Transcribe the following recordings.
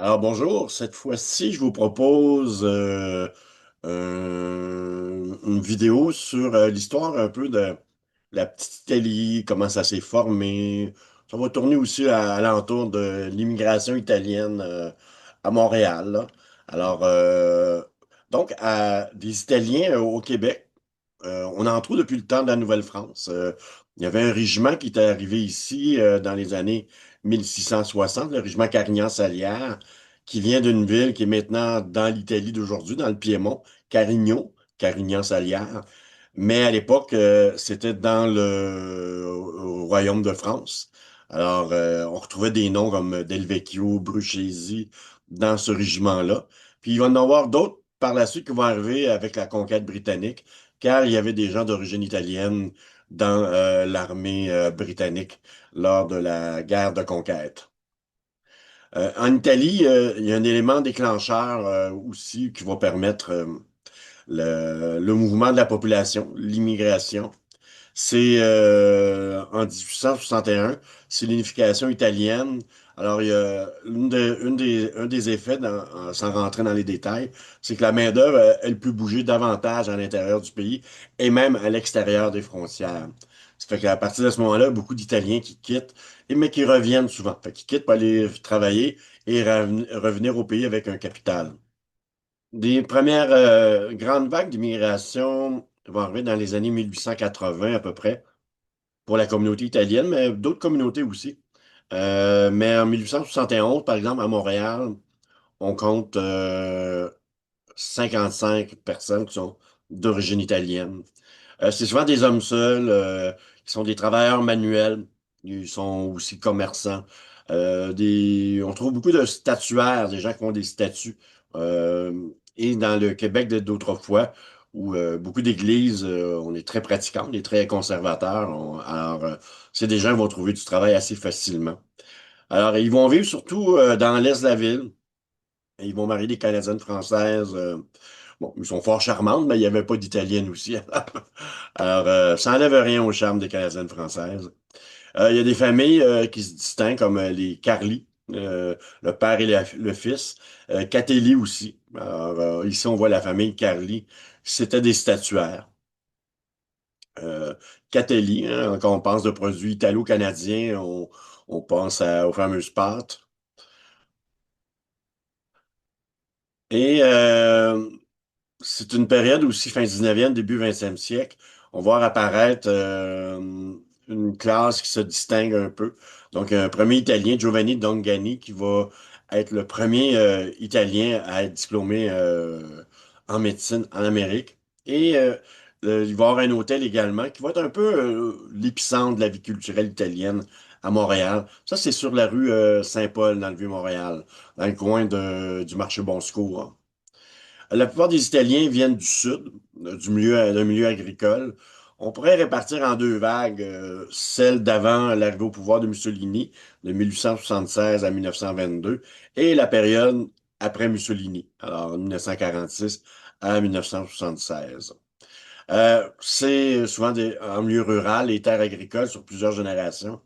Alors bonjour, cette fois-ci, je vous propose une vidéo sur l'histoire un peu de la petite Italie, comment ça s'est formé. Ça va tourner aussi à l'entour de l'immigration italienne à Montréal, là. Alors, donc, des Italiens au Québec. On en trouve depuis le temps de la Nouvelle-France. Il y avait un régiment qui était arrivé ici dans les années 1660, le régiment Carignan-Salière, qui vient d'une ville qui est maintenant dans l'Italie d'aujourd'hui, dans le Piémont, Carigno, Carignan-Salière. Mais à l'époque, c'était dans le au Royaume de France. Alors, on retrouvait des noms comme Del Vecchio, Bruchesi dans ce régiment-là. Puis il va y en avoir d'autres par la suite qui vont arriver avec la conquête britannique car il y avait des gens d'origine italienne dans l'armée britannique lors de la guerre de conquête. En Italie, il y a un élément déclencheur aussi qui va permettre le mouvement de la population, l'immigration. C'est en 1861, c'est l'unification italienne. Alors, il y a un des effets, sans rentrer dans les détails, c'est que la main-d'œuvre, elle peut bouger davantage à l'intérieur du pays et même à l'extérieur des frontières. Ça fait qu'à partir de ce moment-là, beaucoup d'Italiens qui quittent, mais qui reviennent souvent. Fait qu'ils quittent pour aller travailler et revenir au pays avec un capital. Des premières grandes vagues d'immigration vont arriver dans les années 1880 à peu près pour la communauté italienne, mais d'autres communautés aussi. Mais en 1871, par exemple, à Montréal, on compte 55 personnes qui sont d'origine italienne. C'est souvent des hommes seuls, qui sont des travailleurs manuels, ils sont aussi commerçants. On trouve beaucoup de statuaires, des gens qui font des statues. Et dans le Québec d'autrefois, où beaucoup d'églises, on est très pratiquants, on est très conservateurs. Alors, c'est des gens qui vont trouver du travail assez facilement. Alors, ils vont vivre surtout dans l'est de la ville. Et ils vont marier des Canadiennes françaises. Bon, ils sont fort charmantes, mais il n'y avait pas d'Italiennes aussi. Alors, ça n'enlève rien au charme des Canadiennes françaises. Il y a des familles qui se distinguent, comme les Carly, le père et le fils. Catelli aussi. Alors, ici, on voit la famille Carly. C'était des statuaires. Catelli, hein, quand on pense de produits italo-canadiens, on pense aux fameuses pâtes. Et c'est une période aussi, fin 19e, début 20e siècle. On va apparaître une classe qui se distingue un peu. Donc, un premier Italien, Giovanni Dongani, qui va être le premier Italien à être diplômé en médecine en Amérique. Et il va y avoir un hôtel également qui va être un peu l'épicentre de la vie culturelle italienne à Montréal. Ça, c'est sur la rue Saint-Paul, dans le Vieux-Montréal, dans le coin du marché Bon Secours, hein. La plupart des Italiens viennent du sud, d'un milieu agricole. On pourrait répartir en deux vagues, celle d'avant l'arrivée au pouvoir de Mussolini, de 1876 à 1922, et la période après Mussolini, alors 1946 à 1976. C'est souvent en milieu rural, les terres agricoles sur plusieurs générations.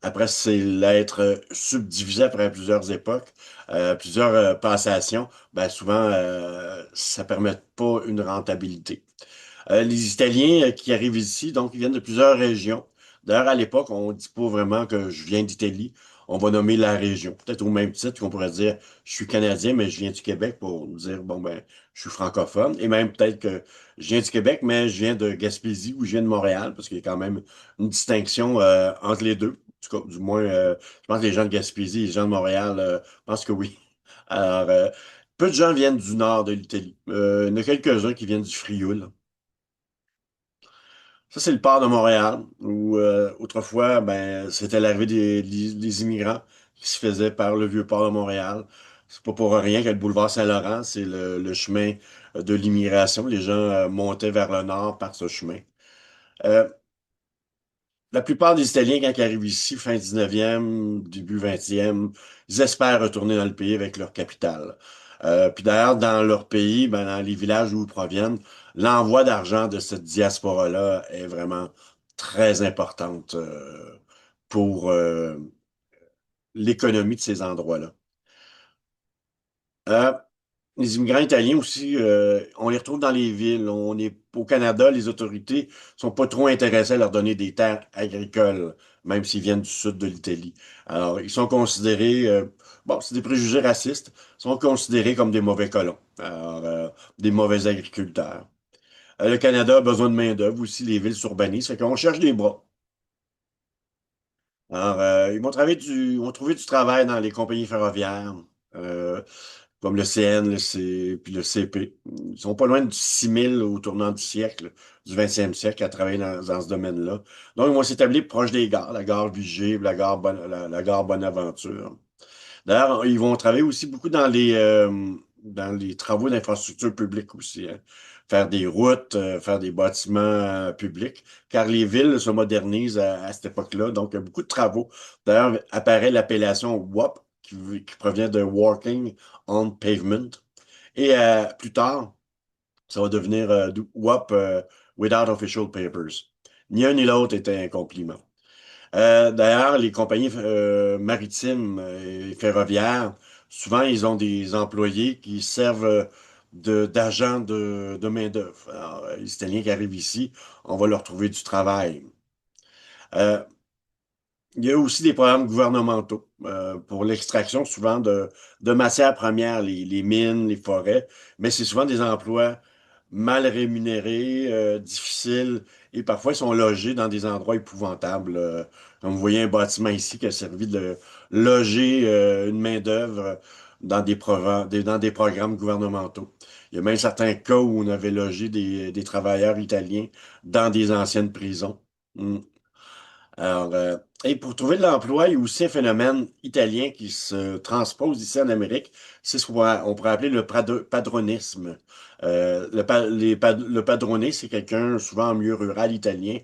Après, c'est l'être subdivisé après plusieurs époques, plusieurs passations. Ben, souvent, ça permet pas une rentabilité. Les Italiens qui arrivent ici, donc, ils viennent de plusieurs régions. D'ailleurs, à l'époque, on dit pas vraiment que je viens d'Italie. On va nommer la région. Peut-être au même titre qu'on pourrait dire, je suis Canadien, mais je viens du Québec pour dire, bon, ben, je suis francophone. Et même peut-être que je viens du Québec, mais je viens de Gaspésie ou je viens de Montréal, parce qu'il y a quand même une distinction entre les deux. Du moins, je pense que les gens de Gaspésie et les gens de Montréal pensent que oui. Alors, peu de gens viennent du nord de l'Italie. Il y en a quelques-uns qui viennent du Frioul. Ça, c'est le port de Montréal, où autrefois, ben, c'était l'arrivée des immigrants qui se faisait par le vieux port de Montréal. C'est pas pour rien que le boulevard Saint-Laurent, c'est le chemin de l'immigration. Les gens montaient vers le nord par ce chemin. Euh, la plupart des Italiens, quand ils arrivent ici, fin 19e, début 20e, ils espèrent retourner dans le pays avec leur capital. Puis d'ailleurs, dans leur pays, ben, dans les villages où ils proviennent, l'envoi d'argent de cette diaspora-là est vraiment très importante pour l'économie de ces endroits-là. Euh, les immigrants italiens aussi, on les retrouve dans les villes. On est au Canada, les autorités sont pas trop intéressées à leur donner des terres agricoles, même s'ils viennent du sud de l'Italie. Alors, ils sont considérés, bon, c'est des préjugés racistes, ils sont considérés comme des mauvais colons, alors, des mauvais agriculteurs. Le Canada a besoin de main-d'œuvre aussi, les villes s'urbanisent, fait qu'on cherche des bras. Alors, ils vont trouver du travail dans les compagnies ferroviaires. Euh, Comme le CN, puis le CP. Ils sont pas loin du 6 000 au tournant du siècle, du 20e siècle, à travailler dans ce domaine-là. Donc, ils vont s'établir proche des gares, la gare Vigée, la gare Bonaventure. D'ailleurs, ils vont travailler aussi beaucoup dans les travaux d'infrastructure publique aussi, hein. Faire des routes, faire des bâtiments publics, car les villes se modernisent à cette époque-là. Donc, il y a beaucoup de travaux. D'ailleurs, apparaît l'appellation WAP, qui provient de Walking on Pavement. Et plus tard, ça va devenir WAP Without Official Papers. Ni un ni l'autre était un compliment. D'ailleurs, les compagnies maritimes et ferroviaires, souvent, ils ont des employés qui servent d'agents de main-d'œuvre. Alors, les Italiens qui arrivent ici, on va leur trouver du travail. Euh, il y a aussi des programmes gouvernementaux pour l'extraction souvent de matières premières, les mines, les forêts, mais c'est souvent des emplois mal rémunérés, difficiles, et parfois ils sont logés dans des endroits épouvantables. Comme vous voyez un bâtiment ici qui a servi de loger une main-d'œuvre dans des programmes gouvernementaux. Il y a même certains cas où on avait logé des travailleurs italiens dans des anciennes prisons. Hmm. Alors, et pour trouver de l'emploi, il y a aussi un phénomène italien qui se transpose ici en Amérique. C'est ce on pourrait appeler le padronisme. Le padroné, c'est quelqu'un, souvent en milieu rural italien,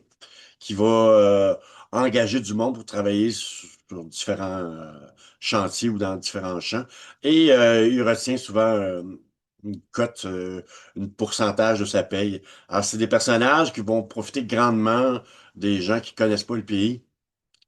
qui va engager du monde pour travailler sur différents chantiers ou dans différents champs. Et il retient souvent une cote, un pourcentage de sa paye. Alors, c'est des personnages qui vont profiter grandement des gens qui connaissent pas le pays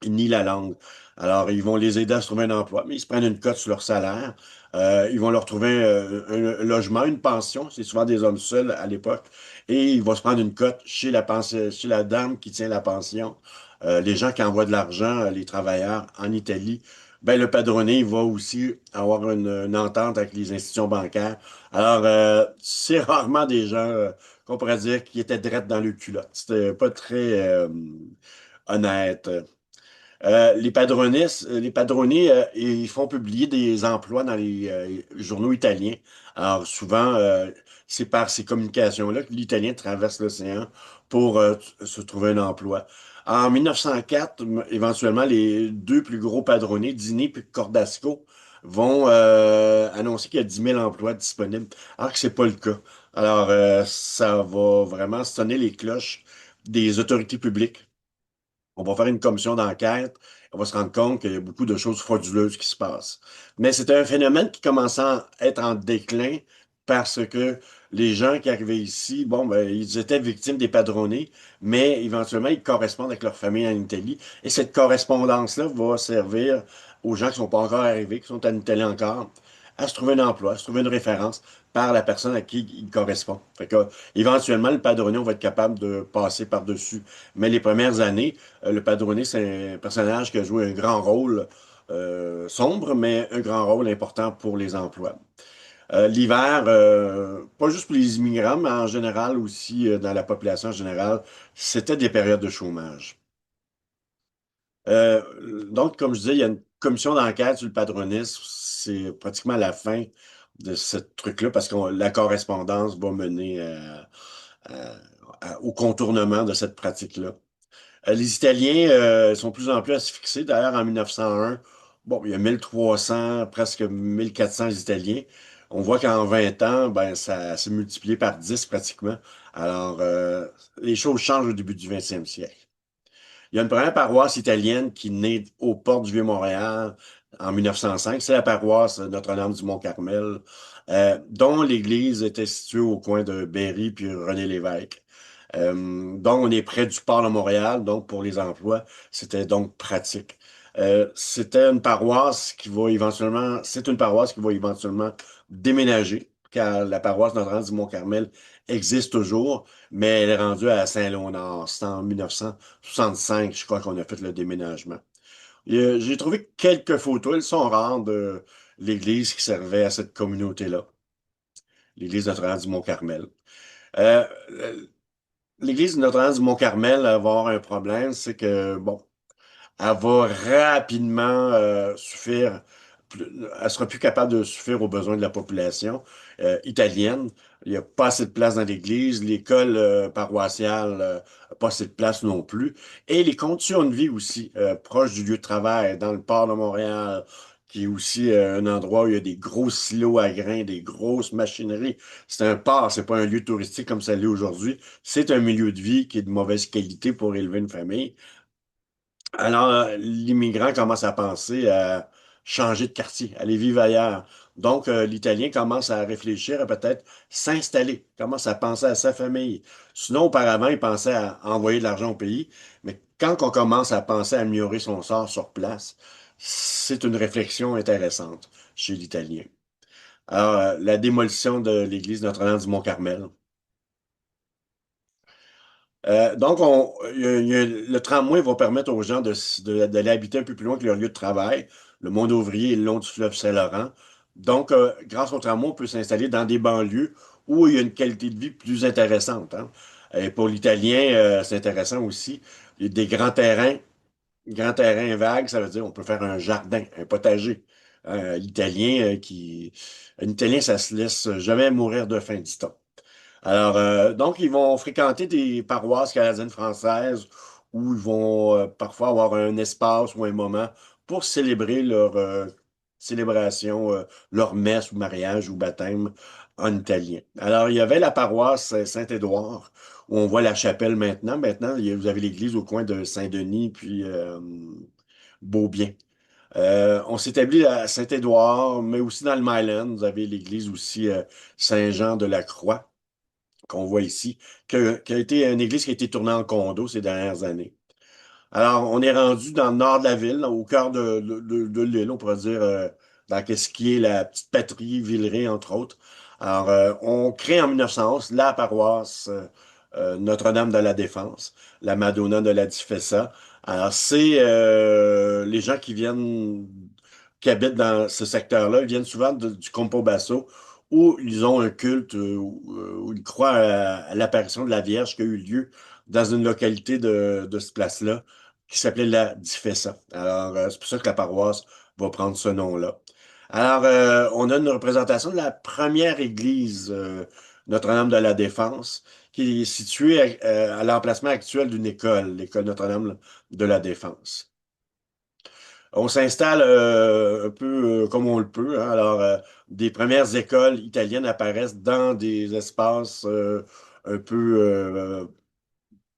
ni la langue. Alors, ils vont les aider à se trouver un emploi, mais ils se prennent une cote sur leur salaire. Ils vont leur trouver un logement, une pension. C'est souvent des hommes seuls à l'époque. Et ils vont se prendre une cote chez la dame qui tient la pension. Les gens qui envoient de l'argent, les travailleurs en Italie, ben, le padronné, il va aussi avoir une entente avec les institutions bancaires. Alors, c'est rarement des gens qu'on pourrait dire qui étaient drettes dans le culotte. C'était pas très honnête. Les padronniers, ils font publier des emplois dans les journaux italiens. Alors souvent, c'est par ces communications-là que l'Italien traverse l'océan pour se trouver un emploi. En 1904, éventuellement, les deux plus gros padronniers, Dini et Cordasco, vont annoncer qu'il y a 10 000 emplois disponibles, alors que c'est pas le cas. Alors, ça va vraiment sonner les cloches des autorités publiques. On va faire une commission d'enquête. On va se rendre compte qu'il y a beaucoup de choses frauduleuses qui se passent. Mais c'était un phénomène qui commençait à être en déclin parce que les gens qui arrivaient ici, bon, ben, ils étaient victimes des padronnées, mais éventuellement, ils correspondent avec leur famille en Italie. Et cette correspondance-là va servir aux gens qui ne sont pas encore arrivés, qui sont en Italie encore, à se trouver un emploi, à se trouver une référence par la personne à qui il correspond. Fait que, éventuellement, le padronné, on va être capable de passer par-dessus. Mais les premières années, le padronné, c'est un personnage qui a joué un grand rôle sombre, mais un grand rôle important pour les emplois. L'hiver, pas juste pour les immigrants, mais en général aussi dans la population en général, c'était des périodes de chômage. Donc, comme je disais, il y a une commission d'enquête sur le padronisme. C'est pratiquement la fin de ce truc-là parce que la correspondance va mener à- au contournement de cette pratique-là. Les Italiens sont de plus en plus asphyxiés. D'ailleurs, en 1901, bon, il y a 1300, presque 1400 Italiens. On voit qu'en 20 ans, ben, ça s'est multiplié par 10 pratiquement. Alors, les choses changent au début du 20e siècle. Il y a une première paroisse italienne qui naît aux portes du Vieux-Montréal en 1905. C'est la paroisse Notre-Dame-du-Mont-Carmel, dont l'église était située au coin de Berry puis René Lévesque. Donc, on est près du port de Montréal, donc pour les emplois, c'était donc pratique. C'était une paroisse qui va éventuellement, c'est une paroisse qui va éventuellement déménager, car la paroisse Notre-Dame du Mont-Carmel existe toujours, mais elle est rendue à Saint-Léonard. C'est en 1965, je crois qu'on a fait le déménagement. J'ai trouvé quelques photos, elles sont rares, de l'église qui servait à cette communauté-là, l'église Notre-Dame du Mont-Carmel. Euh, l'église Notre-Dame du Mont-Carmel va avoir un problème, c'est que, bon, elle va rapidement suffire, elle sera plus capable de suffire aux besoins de la population italienne. Il n'y a pas assez de place dans l'église, l'école paroissiale, pas assez de place non plus. Et les conditions de vie aussi, proches du lieu de travail, dans le port de Montréal, qui est aussi un endroit où il y a des gros silos à grains, des grosses machineries. C'est un port, c'est pas un lieu touristique comme ça l'est aujourd'hui. C'est un milieu de vie qui est de mauvaise qualité pour élever une famille. Alors, l'immigrant commence à penser à changer de quartier, aller vivre ailleurs. Donc, l'Italien commence à réfléchir à peut-être s'installer, commence à penser à sa famille. Sinon, auparavant, il pensait à envoyer de l'argent au pays, mais quand on commence à penser à améliorer son sort sur place, c'est une réflexion intéressante chez l'Italien. Alors, la démolition de l'église Notre-Dame du Mont-Carmel. Donc, le tramway va permettre aux gens d'aller habiter un peu plus loin que leur lieu de travail, le monde ouvrier est le long du fleuve Saint-Laurent. Donc, grâce au tramway, on peut s'installer dans des banlieues où il y a une qualité de vie plus intéressante, hein. Et pour l'Italien, c'est intéressant aussi. Il y a des grands terrains vagues, ça veut dire on peut faire un jardin, un potager. L'Italien un Italien, ça se laisse jamais mourir de faim, dit-on. Alors, donc, ils vont fréquenter des paroisses canadiennes françaises où ils vont parfois avoir un espace ou un moment pour célébrer leur célébration, leur messe ou mariage ou baptême en italien. Alors, il y avait la paroisse Saint-Édouard où on voit la chapelle maintenant. Maintenant, vous avez l'église au coin de Saint-Denis puis Beaubien. On s'établit à Saint-Édouard, mais aussi dans le Myland. Vous avez l'église aussi Saint-Jean de la Croix qu'on voit ici, qui a été une église qui a été tournée en condo ces dernières années. Alors, on est rendu dans le nord de la ville, là, au cœur de l'île, on pourrait dire, dans ce qui est la petite patrie, Villeray, entre autres. Alors, on crée en 1911 la paroisse Notre-Dame de la Défense, la Madonna de la Difesa. Alors, c'est les gens qui habitent dans ce secteur-là, ils viennent souvent du Campobasso, où ils ont un culte, où ils croient à l'apparition de la Vierge qui a eu lieu dans une localité de cette place-là qui s'appelait la Difessa. Alors, c'est pour ça que la paroisse va prendre ce nom-là. Alors, on a une représentation de la première église Notre-Dame de la Défense, qui est située à l'emplacement actuel d'une école, l'école Notre-Dame de la Défense. On s'installe un peu comme on le peut, hein. Alors, des premières écoles italiennes apparaissent dans des espaces un peu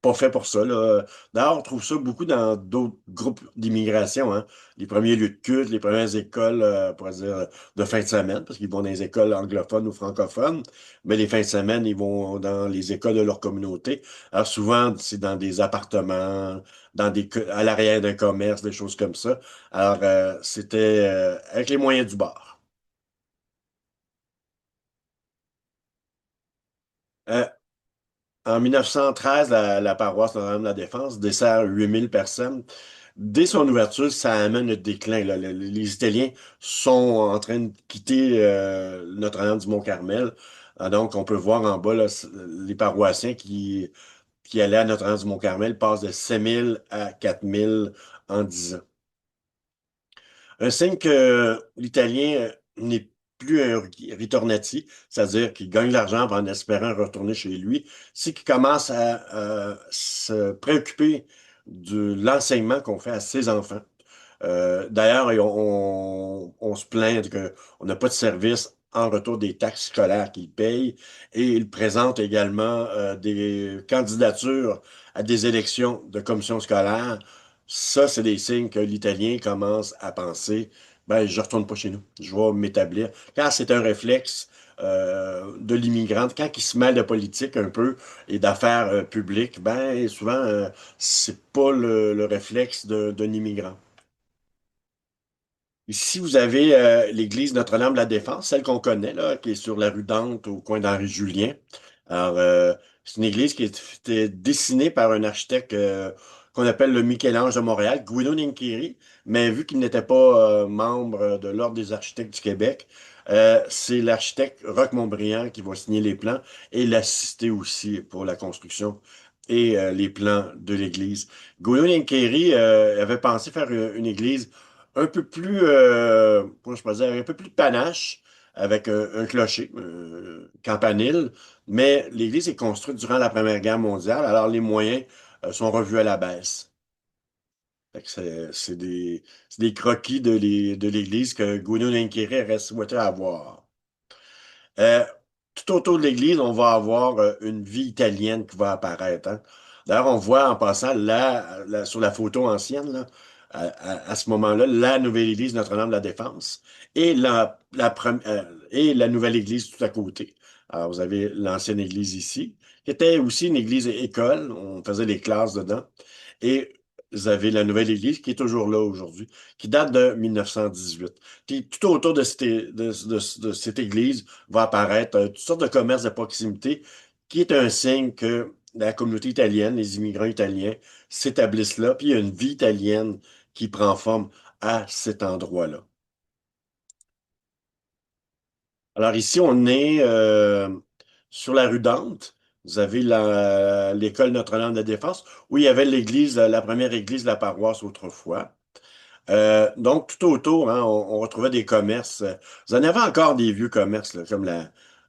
pas fait pour ça, là. D'ailleurs, on trouve ça beaucoup dans d'autres groupes d'immigration, hein. Les premiers lieux de culte, les premières écoles, on pourrait dire, de fin de semaine, parce qu'ils vont dans les écoles anglophones ou francophones, mais les fins de semaine, ils vont dans les écoles de leur communauté. Alors souvent, c'est dans des appartements, à l'arrière d'un commerce, des choses comme ça. Alors, c'était avec les moyens du bord. Euh, En 1913, la paroisse Notre-Dame-de-la-Défense dessert 8000 personnes. Dès son ouverture, ça amène le déclin, là. Les Italiens sont en train de quitter Notre-Dame du Mont-Carmel. Donc, on peut voir en bas là, les paroissiens qui allaient à Notre-Dame du Mont-Carmel passent de 5000 à 4000 en 10 ans. Un signe que l'Italien n'est plus un ritornati, c'est-à-dire qu'il gagne de l'argent en espérant retourner chez lui, c'est qu'il commence à se préoccuper de l'enseignement qu'on fait à ses enfants. D'ailleurs, on se plaint qu'on n'a pas de service en retour des taxes scolaires qu'ils payent et ils présentent également des candidatures à des élections de commission scolaire. Ça, c'est des signes que l'Italien commence à penser, ben, je retourne pas chez nous, je vais m'établir. Quand c'est un réflexe de l'immigrant, quand il se mêle de politique un peu et d'affaires publiques, ben, souvent, c'est pas le réflexe d'un immigrant. Ici, vous avez l'église Notre-Dame de la Défense, celle qu'on connaît, là, qui est sur la rue Dante, au coin d'Henri-Julien. Alors, c'est une église qui était dessinée par un architecte qu'on appelle le Michel-Ange de Montréal, Guido Nincheri, mais vu qu'il n'était pas membre de l'Ordre des architectes du Québec, c'est l'architecte Roch Montbriand qui va signer les plans et l'assister aussi pour la construction et les plans de l'église. Guido Nincheri avait pensé faire une église un peu plus, comment je peux dire, un peu plus de panache, avec un clocher, campanile, mais l'église est construite durant la Première Guerre mondiale, alors les moyens sont revus à la baisse. Fait que c'est des croquis de l'église que Guido Ninquéré aurait souhaité avoir. Euh, Tout autour de l'église, on va avoir une vie italienne qui va apparaître, hein. D'ailleurs, on voit en passant sur la photo ancienne, là, à ce moment-là, la nouvelle église Notre-Dame de la Défense et et la nouvelle église tout à côté. Alors, vous avez l'ancienne église ici, qui était aussi une église école. On faisait les classes dedans. Et vous avez la nouvelle église qui est toujours là aujourd'hui, qui date de 1918. Puis tout autour de cette église va apparaître toutes sortes de commerces de proximité, qui est un signe que la communauté italienne, les immigrants italiens, s'établissent là, puis il y a une vie italienne qui prend forme à cet endroit-là. Alors ici, on est sur la rue Dante. Vous avez l'école Notre-Dame de la Défense, où il y avait l'église, la première église de la paroisse autrefois. Donc, tout autour, hein, on retrouvait des commerces. Vous en avez encore des vieux commerces, là, comme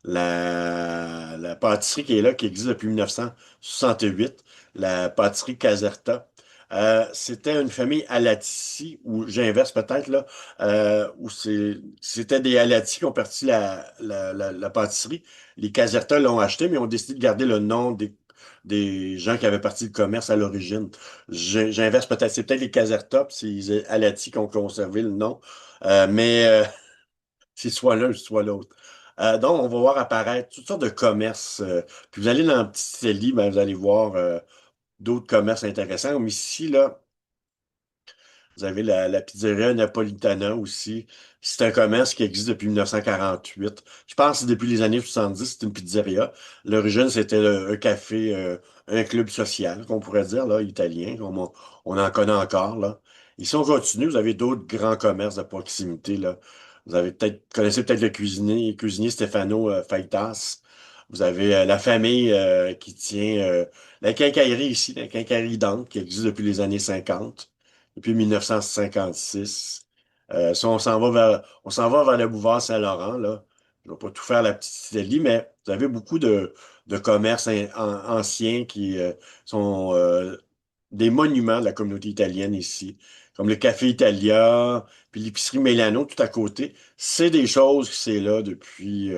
la pâtisserie qui est là, qui existe depuis 1968, la pâtisserie Caserta. C'était une famille Alatici, ou j'inverse peut-être, là, où c'était des Alati qui ont parti la pâtisserie. Les Caserta l'ont acheté, mais ont décidé de garder le nom des gens qui avaient parti le commerce à l'origine. J'inverse peut-être. C'est peut-être les Caserta, puis c'est les Alati qui ont conservé le nom. Mais c'est soit l'un, soit l'autre. Donc, on va voir apparaître toutes sortes de commerces. Puis vous allez dans le petit Italie, ben, vous allez voir d'autres commerces intéressants. Comme ici, là, vous avez la pizzeria Napolitana aussi. C'est un commerce qui existe depuis 1948. Je pense que c'est depuis les années 70, c'est une pizzeria. L'origine, c'était un café, un club social, qu'on pourrait dire, là, italien, comme on en connaît encore, là. Ici, on continue. Vous avez d'autres grands commerces de proximité, là. Vous avez connaissez peut-être le cuisinier Stefano Feitas. Vous avez la famille qui tient la quincaillerie ici, la quincaillerie Dante, qui existe depuis les années 50 depuis 1956. Si on s'en va vers le boulevard Saint-Laurent, là. Je ne vais pas tout faire la petite Italie, mais vous avez beaucoup de commerces anciens qui sont des monuments de la communauté italienne ici, comme le Café Italia, puis l'épicerie Mélano tout à côté. C'est des choses qui c'est là depuis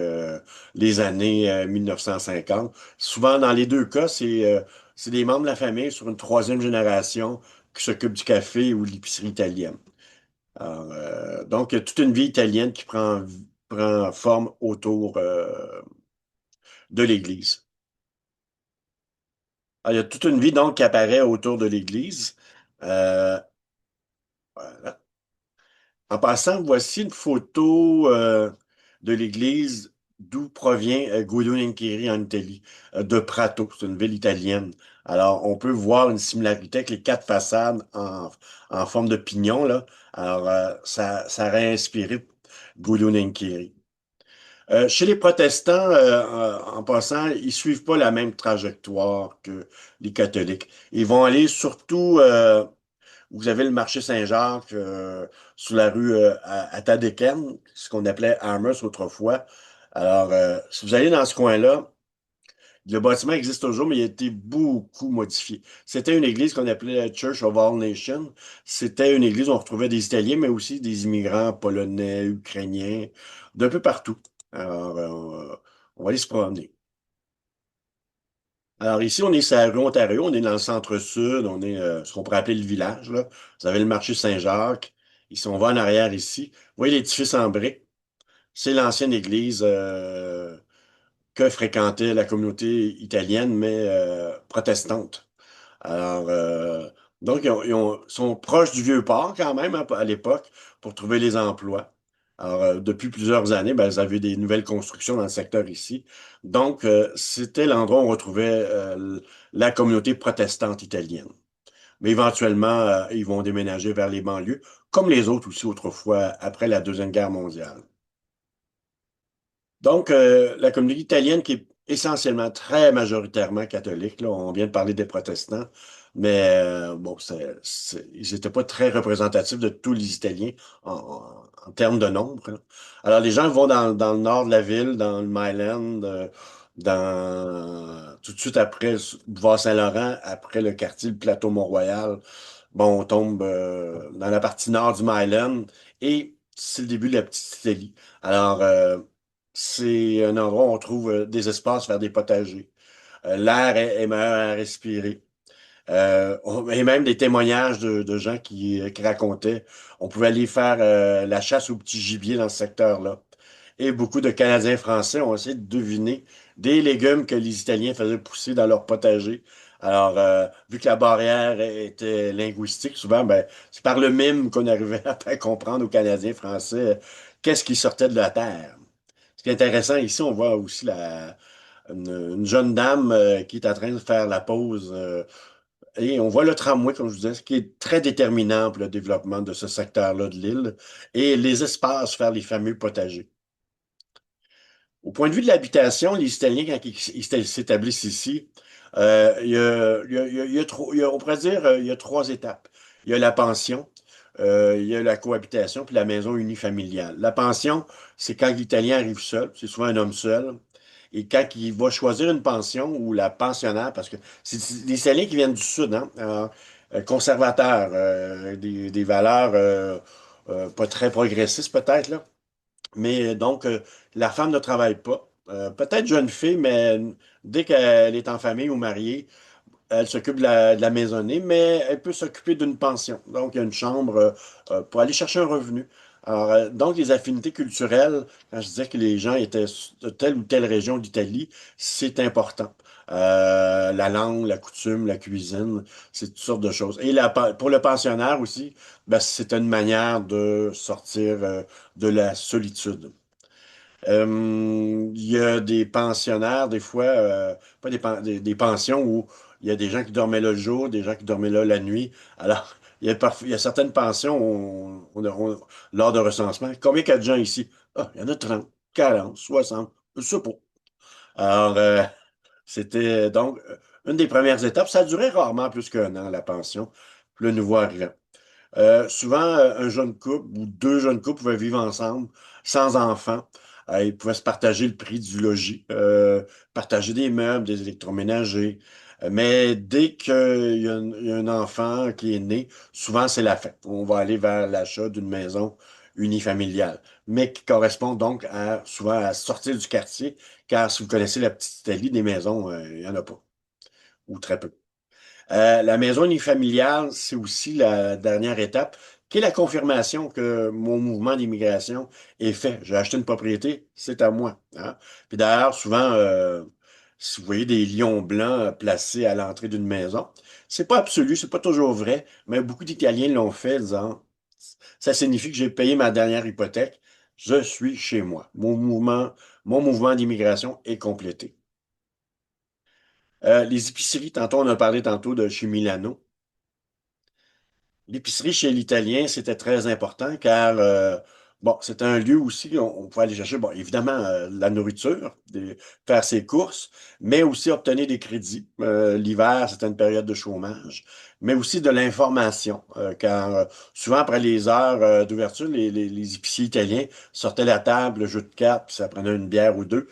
les années 1950. Souvent, dans les deux cas, c'est des membres de la famille sur une troisième génération qui s'occupe du café ou de l'épicerie italienne. Alors, donc, il y a toute une vie italienne qui prend forme autour de l'église. Alors, il y a toute une vie donc qui apparaît autour de l'église. Euh, voilà. En passant, voici une photo de l'église d'où provient Guido Nincheri en Italie, de Prato, c'est une ville italienne. Alors, on peut voir une similarité avec les quatre façades en forme de pignon, là. Alors, ça aurait inspiré Guido Nincheri. Chez les protestants, en passant, ils suivent pas la même trajectoire que les catholiques. Ils vont aller surtout vous avez le marché Saint-Jacques sur la rue à Tadeken, ce qu'on appelait Amherst autrefois. Alors, si vous allez dans ce coin-là, le bâtiment existe toujours, mais il a été beaucoup modifié. C'était une église qu'on appelait la Church of All Nations. C'était une église où on retrouvait des Italiens, mais aussi des immigrants polonais, ukrainiens, d'un peu partout. Alors, on va aller se promener. Alors ici, on est sur la rue Ontario, on est dans le centre-sud, on est ce qu'on pourrait appeler le village, là. Vous avez le marché Saint-Jacques. Ici, on va en arrière ici. Vous voyez l'édifice en briques. C'est l'ancienne église que fréquentait la communauté italienne, mais protestante. Alors, donc, sont proches du Vieux-Port quand même hein, à l'époque. pour trouver les emplois. Alors, depuis plusieurs années, ben, vous avez des nouvelles constructions dans le secteur ici. Donc, c'était l'endroit où on retrouvait la communauté protestante italienne. Mais éventuellement, ils vont déménager vers les banlieues, comme les autres aussi autrefois, après la Deuxième Guerre mondiale. Donc, la communauté italienne qui est essentiellement très majoritairement catholique, là, on vient de parler des protestants, mais bon, ils n'étaient pas très représentatifs de tous les Italiens en termes de nombre, là. Alors, les gens vont dans le nord de la ville, dans le Milan, tout de suite après boulevard Saint-Laurent, après le quartier, le plateau Mont-Royal. Bon, on tombe dans la partie nord du Milan et c'est le début de la petite Italie. Alors, c'est un endroit où on trouve des espaces faire des potagers. L'air est meilleur à respirer. Et même des témoignages de gens qui racontaient. On pouvait aller faire la chasse au petit gibier dans ce secteur-là. Et beaucoup de Canadiens français ont essayé de deviner des légumes que les Italiens faisaient pousser dans leur potager. Alors, vu que la barrière était linguistique, souvent, ben, c'est par le mime qu'on arrivait à faire comprendre aux Canadiens français qu'est-ce qui sortait de la terre. Ce qui est intéressant ici, on voit aussi une jeune dame qui est en train de faire la pause. Et on voit le tramway, comme je vous disais, ce qui est très déterminant pour le développement de ce secteur-là de l'île et les espaces, faire les fameux potagers. Au point de vue de l'habitation, les Italiens, quand ils s'établissent ici, on pourrait dire, il y a trois étapes. Il y a la pension, il y a la cohabitation, puis la maison unifamiliale. La pension, c'est quand l'Italien arrive seul, c'est souvent un homme seul, et quand il va choisir une pension ou la pensionnaire, parce que c'est des Italiens qui viennent du Sud, hein, conservateurs, des valeurs pas très progressistes peut-être, là. Mais donc, la femme ne travaille pas. Peut-être jeune fille, mais dès qu'elle est en famille ou mariée, elle s'occupe de la maisonnée, mais elle peut s'occuper d'une pension. Donc, il y a une chambre pour aller chercher un revenu. Alors, donc, les affinités culturelles, quand je disais que les gens étaient de telle ou telle région d'Italie, c'est important. La langue, la coutume, la cuisine, c'est toutes sortes de choses. Et pour le pensionnaire aussi, ben, c'est une manière de sortir de la solitude. Il y a des pensionnaires, des fois, pas des pensions où il y a des gens qui dormaient là le jour, des gens qui dormaient là la nuit. Alors, il y a certaines pensions lors de recensement. Combien il y a de gens ici? Ah, il y en a 30, 40, 60, je sais pas. Alors, c'était donc une des premières étapes. Ça durait rarement plus qu'un an, la pension, le nouveau arrivant. Souvent, un jeune couple ou deux jeunes couples pouvaient vivre ensemble sans enfants. Ils pouvaient se partager le prix du logis, partager des meubles, des électroménagers. Mais dès il y a un enfant qui est né, souvent c'est la fête. On va aller vers l'achat d'une maison unifamiliale, mais qui correspond donc souvent à sortir du quartier, car si vous connaissez la petite Italie, des maisons, il n'y en a pas, ou très peu. La maison unifamiliale, c'est aussi la dernière étape, qui est la confirmation que mon mouvement d'immigration est fait. J'ai acheté une propriété, c'est à moi, hein. Puis d'ailleurs, souvent, si vous voyez des lions blancs placés à l'entrée d'une maison, c'est pas absolu, c'est pas toujours vrai, mais beaucoup d'Italiens l'ont fait, disant, ça signifie que j'ai payé ma dernière hypothèque, je suis chez moi. Mon mouvement d'immigration est complété. Les épiceries, tantôt, on a parlé tantôt de chez Milano. L'épicerie chez l'Italien, c'était très important car, bon, c'était un lieu aussi, on pouvait aller chercher, bon, évidemment, la nourriture, faire ses courses, mais aussi obtenir des crédits. L'hiver, c'était une période de chômage, mais aussi de l'information, car souvent, après les heures d'ouverture, les épiciers italiens sortaient la table, le jeu de cartes, puis ça prenait une bière ou deux.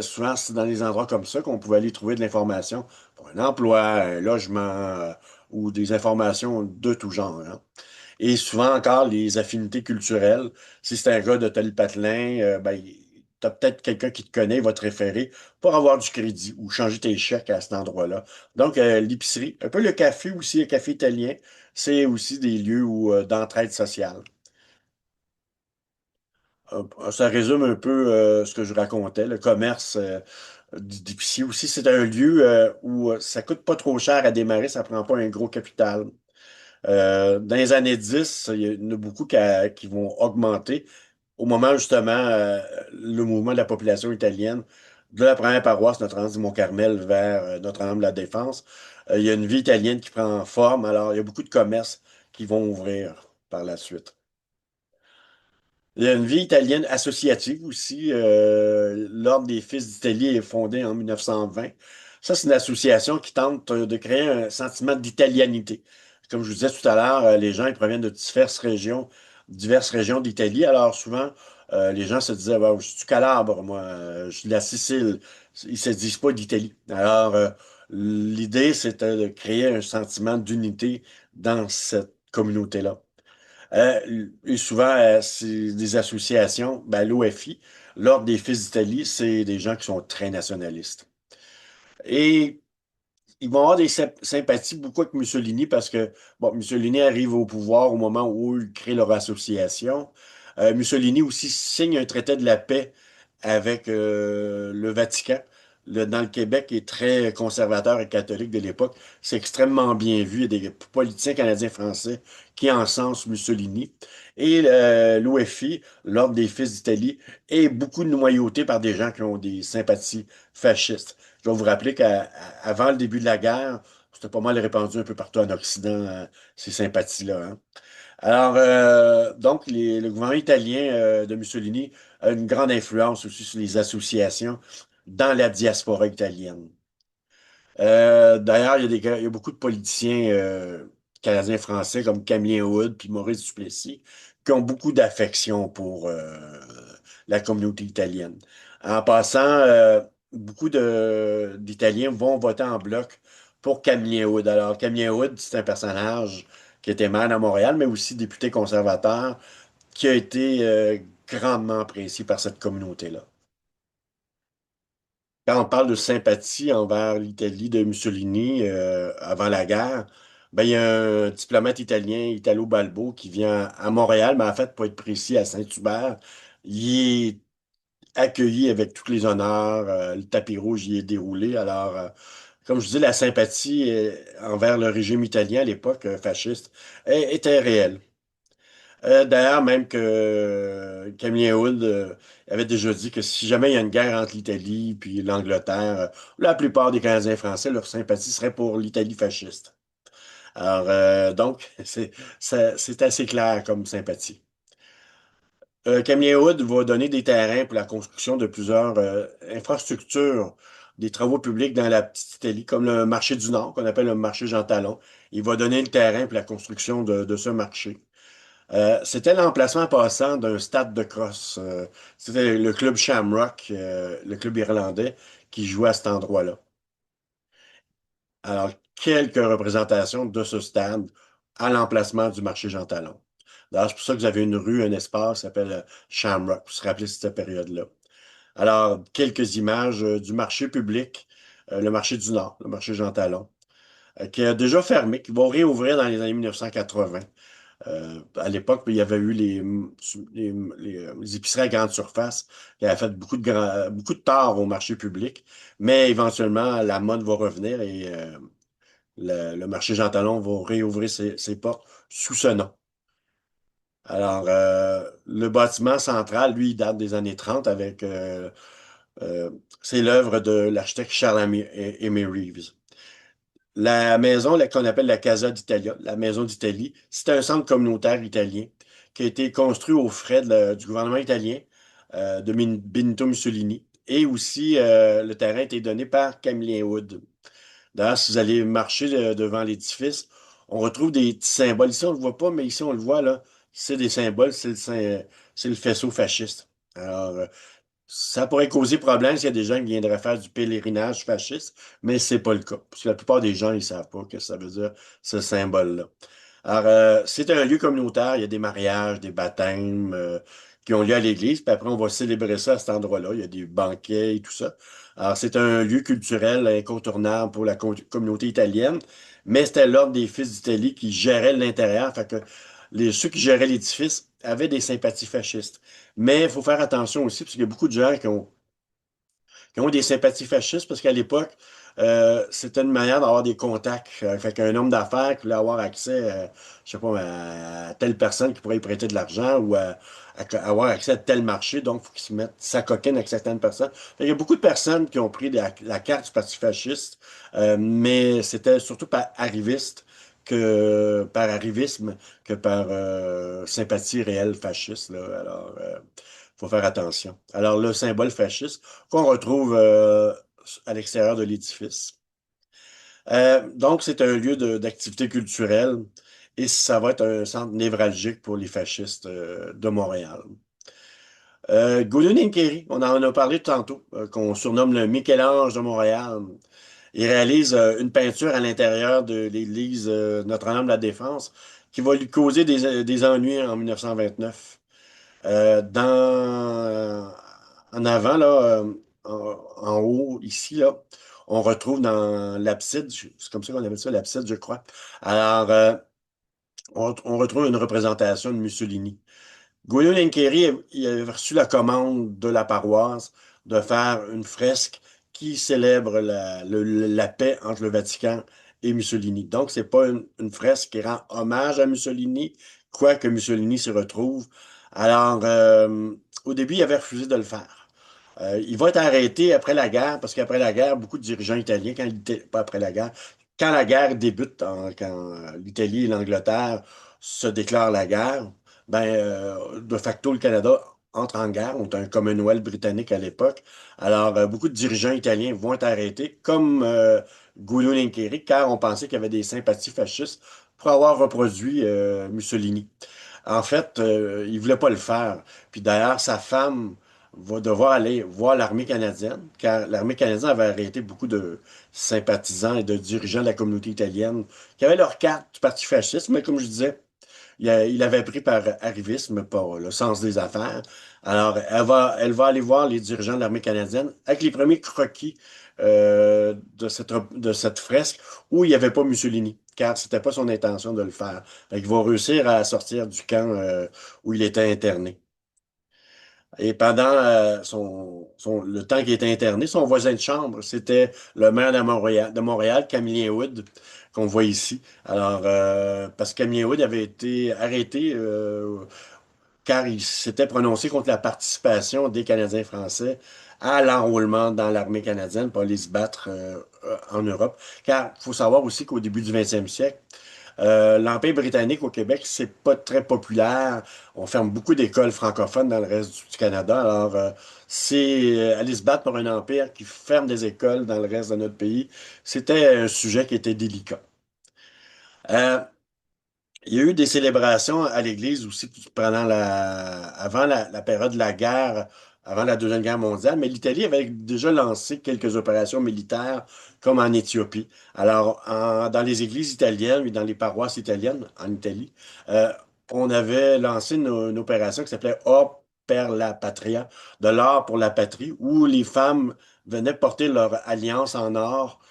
Souvent, c'est dans des endroits comme ça qu'on pouvait aller trouver de l'information pour un emploi, un logement, ou des informations de tout genre, hein. Et souvent encore, les affinités culturelles. Si c'est un gars de tel patelin, ben, t'as peut-être quelqu'un qui te connaît, il va te référer pour avoir du crédit ou changer tes chèques à cet endroit-là. Donc, l'épicerie, un peu le café aussi, le café italien, c'est aussi des lieux d'entraide sociale. Ça résume un peu ce que je racontais. Le commerce d'épicier aussi, c'est un lieu où ça coûte pas trop cher à démarrer, ça prend pas un gros capital. Dans les années 10, il y en a beaucoup qui vont augmenter au moment justement le mouvement de la population italienne de la première paroisse Notre-Dame du Mont-Carmel vers Notre-Dame de la Défense. Il y a une vie italienne qui prend forme, alors il y a beaucoup de commerces qui vont ouvrir par la suite. Il y a une vie italienne associative aussi. L'Ordre des Fils d'Italie est fondé en 1920. Ça, c'est une association qui tente de créer un sentiment d'italianité. Comme je vous disais tout à l'heure, les gens ils proviennent de diverses régions d'Italie. Alors souvent, les gens se disaient, bah, je suis du Calabre, moi, je suis de la Sicile. Ils se disent pas d'Italie. Alors, l'idée, c'était de créer un sentiment d'unité dans cette communauté-là. Et souvent, c'est des associations, ben, l'OFI, l'Ordre des Fils d'Italie, c'est des gens qui sont très nationalistes. Et ils vont avoir des sympathies beaucoup avec Mussolini parce que, bon, Mussolini arrive au pouvoir au moment où il crée leur association. Mussolini aussi signe un traité de la paix avec le Vatican. Dans le Québec est très conservateur et catholique de l'époque. C'est extrêmement bien vu. Il y a des politiciens canadiens-français qui encensent Mussolini. Et l'OFI, l'Ordre des Fils d'Italie, est beaucoup noyauté par des gens qui ont des sympathies fascistes. Je vais vous rappeler qu'avant le début de la guerre, c'était pas mal répandu un peu partout en Occident, ces sympathies-là, hein. Alors, donc, le gouvernement italien de Mussolini a une grande influence aussi sur les associations dans la diaspora italienne. D'ailleurs, il y a beaucoup de politiciens canadiens français comme Camille Wood puis Maurice Duplessis qui ont beaucoup d'affection pour la communauté italienne. En passant, beaucoup d'Italiens vont voter en bloc pour Camille Wood. Alors, Camille Wood, c'est un personnage qui était maire à Montréal, mais aussi député conservateur, qui a été grandement apprécié par cette communauté-là. Quand on parle de sympathie envers l'Italie de Mussolini avant la guerre, ben, il y a un diplomate italien, Italo Balbo, qui vient à Montréal, mais en fait, pour être précis, à Saint-Hubert. Il est accueilli avec tous les honneurs, le tapis rouge y est déroulé. Alors, comme je dis, la sympathie envers le régime italien à l'époque fasciste était réelle. D'ailleurs, même que Camille Hood avait déjà dit que si jamais il y a une guerre entre l'Italie puis l'Angleterre, la plupart des Canadiens français, leur sympathie serait pour l'Italie fasciste. Alors, donc, c'est assez clair comme sympathie. Camille Hood va donner des terrains pour la construction de plusieurs infrastructures, des travaux publics dans la petite Italie, comme le marché du Nord, qu'on appelle le marché Jean Talon. Il va donner le terrain pour la construction de ce marché. C'était l'emplacement passant d'un stade de crosse. C'était le club Shamrock, le club irlandais, qui jouait à cet endroit-là. Alors, quelques représentations de ce stade à l'emplacement du marché Jean Talon. D'ailleurs, c'est pour ça que vous avez une rue, un espace qui s'appelle Shamrock, pour se rappeler cette période-là. Alors, quelques images du marché public, le marché du Nord, le marché Jean Talon, qui a déjà fermé, qui va réouvrir dans les années 1980. À l'époque, il y avait eu les épiceries à grande surface qui avaient fait beaucoup de tort au marché public, mais éventuellement, la mode va revenir et le marché Jean Talon va réouvrir ses portes sous ce nom. Alors, le bâtiment central, lui, il date des années 30 avec, euh, c'est l'œuvre de l'architecte Charles Aimé Reeves. La maison qu'on appelle la Casa d'Italia, la maison d'Italie, c'est un centre communautaire italien qui a été construit aux frais du gouvernement italien de Benito Mussolini. Et aussi, le terrain a été donné par Camille Wood. D'ailleurs, si vous allez marcher devant l'édifice, on retrouve des petits symboles. Ici, on ne le voit pas, mais ici, on le voit, là. C'est des symboles, c'est le faisceau fasciste. Alors, ça pourrait causer problème s'il y a des gens qui viendraient faire du pèlerinage fasciste, mais c'est pas le cas. Parce que la plupart des gens, ils savent pas que ça veut dire ce symbole-là. Alors, c'est un lieu communautaire, il y a des mariages, des baptêmes qui ont lieu à l'église, puis après, on va célébrer ça à cet endroit-là. Il y a des banquets et tout ça. Alors, c'est un lieu culturel incontournable pour la communauté italienne, mais c'était l'Ordre des Fils d'Italie qui gérait l'intérieur. Fait que ceux qui géraient l'édifice avaient des sympathies fascistes. Mais il faut faire attention aussi, parce qu'il y a beaucoup de gens qui ont des sympathies fascistes parce qu'à l'époque, c'était une manière d'avoir des contacts. Fait qu'un homme d'affaires qui voulait avoir accès, je sais pas, à telle personne qui pourrait y prêter de l'argent ou avoir accès à tel marché, donc il faut qu'il se mette sa coquine avec certaines personnes. Fait qu'il y a beaucoup de personnes qui ont pris la carte du Parti fasciste, mais c'était surtout par arrivisme que par sympathie réelle fasciste, là. Alors, faut faire attention. Alors, le symbole fasciste qu'on retrouve à l'extérieur de l'édifice. Donc, c'est un lieu d'activité culturelle et ça va être un centre névralgique pour les fascistes de Montréal. Goulouninkeri, on en a parlé tantôt, qu'on surnomme le Michel-Ange de Montréal. Il réalise une peinture à l'intérieur de l'église Notre-Dame de la Défense qui va lui causer des ennuis en 1929. En avant, là, en haut, ici, là, on retrouve dans l'abside, c'est comme ça qu'on appelle ça, l'abside, je crois. Alors, on retrouve une représentation de Mussolini. Guido Lencheri, il avait reçu la commande de la paroisse de faire une fresque qui célèbre la paix entre le Vatican et Mussolini. Donc, c'est pas une fresque qui rend hommage à Mussolini, quoique Mussolini s'y retrouve. Alors, au début, il avait refusé de le faire. Il va être arrêté après la guerre, parce qu'après la guerre, beaucoup de dirigeants italiens, pas après la guerre, quand la guerre débute, quand l'Italie et l'Angleterre se déclarent la guerre, ben, de facto, le Canada entre en guerre. On a un Commonwealth britannique à l'époque. Alors, beaucoup de dirigeants italiens vont être arrêtés, comme Guido Lencheri, car on pensait qu'il y avait des sympathies fascistes pour avoir reproduit Mussolini. En fait, il voulait pas le faire. Puis d'ailleurs, sa femme va devoir aller voir l'armée canadienne, car l'armée canadienne avait arrêté beaucoup de sympathisants et de dirigeants de la communauté italienne qui avaient leur carte du parti fasciste, mais comme je disais, il avait pris par arrivisme, par le sens des affaires. Alors, elle va aller voir les dirigeants de l'armée canadienne avec les premiers croquis de cette fresque où il n'y avait pas Mussolini, car c'était pas son intention de le faire. Fait qu'il va réussir à sortir du camp où il était interné. Et pendant le temps qu'il était interné, son voisin de chambre, c'était le maire de Montréal, Camillien Wood, qu'on voit ici. Alors, parce que Camillien Wood avait été arrêté car il s'était prononcé contre la participation des Canadiens français à l'enrôlement dans l'armée canadienne pour aller se battre en Europe. Car il faut savoir aussi qu'au début du 20e siècle, l'Empire britannique au Québec, c'est pas très populaire. On ferme beaucoup d'écoles francophones dans le reste du Canada. Alors, c'est aller se battre pour un empire qui ferme des écoles dans le reste de notre pays. C'était un sujet qui était délicat. Euh, il y a eu des célébrations à l'église aussi avant la période de la guerre, avant la Deuxième Guerre mondiale, mais l'Italie avait déjà lancé quelques opérations militaires comme en Éthiopie. Alors, dans les églises italiennes et dans les paroisses italiennes en Italie, euh, on avait lancé une opération qui s'appelait Or per la Patria, de l'or pour la patrie, où les femmes venaient porter leur alliance en or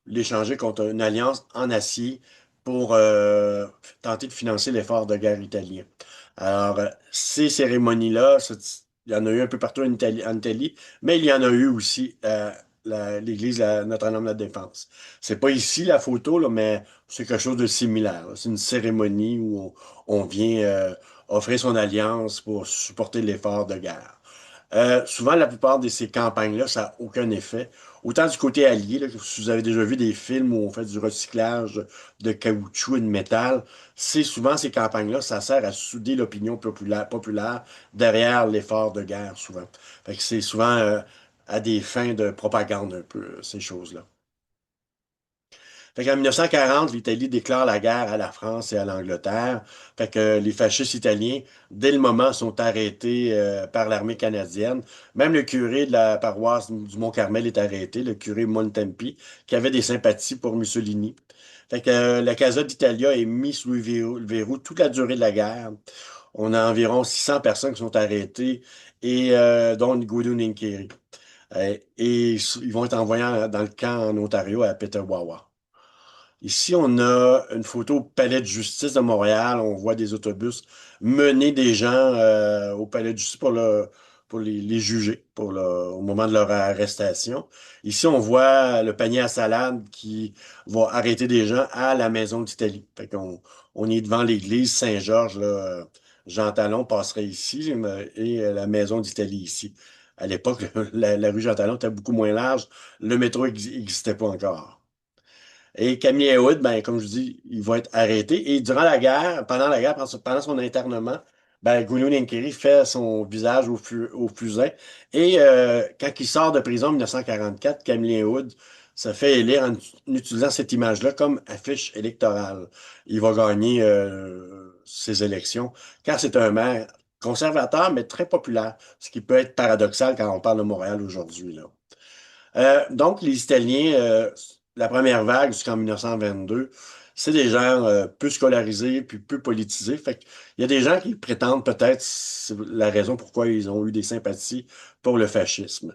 l'échanger contre une alliance en acier pour tenter de financer l'effort de guerre italien. Alors, ces cérémonies-là, il y en a eu un peu partout en Italie, mais il y en a eu aussi à l'église Notre-Dame de la Défense. C'est pas ici la photo, là, mais c'est quelque chose de similaire, là. C'est une cérémonie où on vient offrir son alliance pour supporter l'effort de guerre. Souvent, la plupart de ces campagnes-là, ça n'a aucun effet. Autant du côté allié, là, que si vous avez déjà vu des films où on fait du recyclage de caoutchouc et de métal, c'est souvent ces campagnes-là, ça sert à souder l'opinion populaire derrière l'effort de guerre, souvent. Fait que c'est souvent à des fins de propagande un peu, ces choses-là. Fait qu'en 1940, l'Italie déclare la guerre à la France et à l'Angleterre. Fait que les fascistes italiens, dès le moment, sont arrêtés par l'armée canadienne. Même le curé de la paroisse du Mont-Carmel est arrêté, le curé Montempi, qui avait des sympathies pour Mussolini. Fait que la Casa d'Italia est mise sous le verrou toute la durée de la guerre. On a environ 600 personnes qui sont arrêtées, et dont Guido Nincheri. Et ils vont être envoyés dans le camp en Ontario à Petawawa. Ici, on a une photo au Palais de justice de Montréal. On voit des autobus mener des gens au Palais de justice pour les juger au moment de leur arrestation. Ici, on voit le panier à salade qui va arrêter des gens à la Maison d'Italie. Fait qu'on on est devant l'église Saint-Georges, là. Jean Talon passerait ici et la Maison d'Italie ici. À l'époque, la rue Jean Talon était beaucoup moins large. Le métro n'existait pas encore. Et Camille Heywood, ben, comme je dis, il va être arrêté. Et durant la guerre, pendant la guerre, pendant son internement, ben, Guglielmo Nincheri fait son visage au fusain. Et quand il sort de prison en 1944, Camille Heywood se fait élire en utilisant cette image-là comme affiche électorale. Il va gagner ses élections, car c'est un maire conservateur, mais très populaire, ce qui peut être paradoxal quand on parle de Montréal aujourd'hui, là. Donc, les Italiens, la première vague jusqu'en 1922, c'est des gens peu scolarisés puis peu politisés. Fait qu'il y a des gens qui prétendent peut-être c'est la raison pourquoi ils ont eu des sympathies pour le fascisme.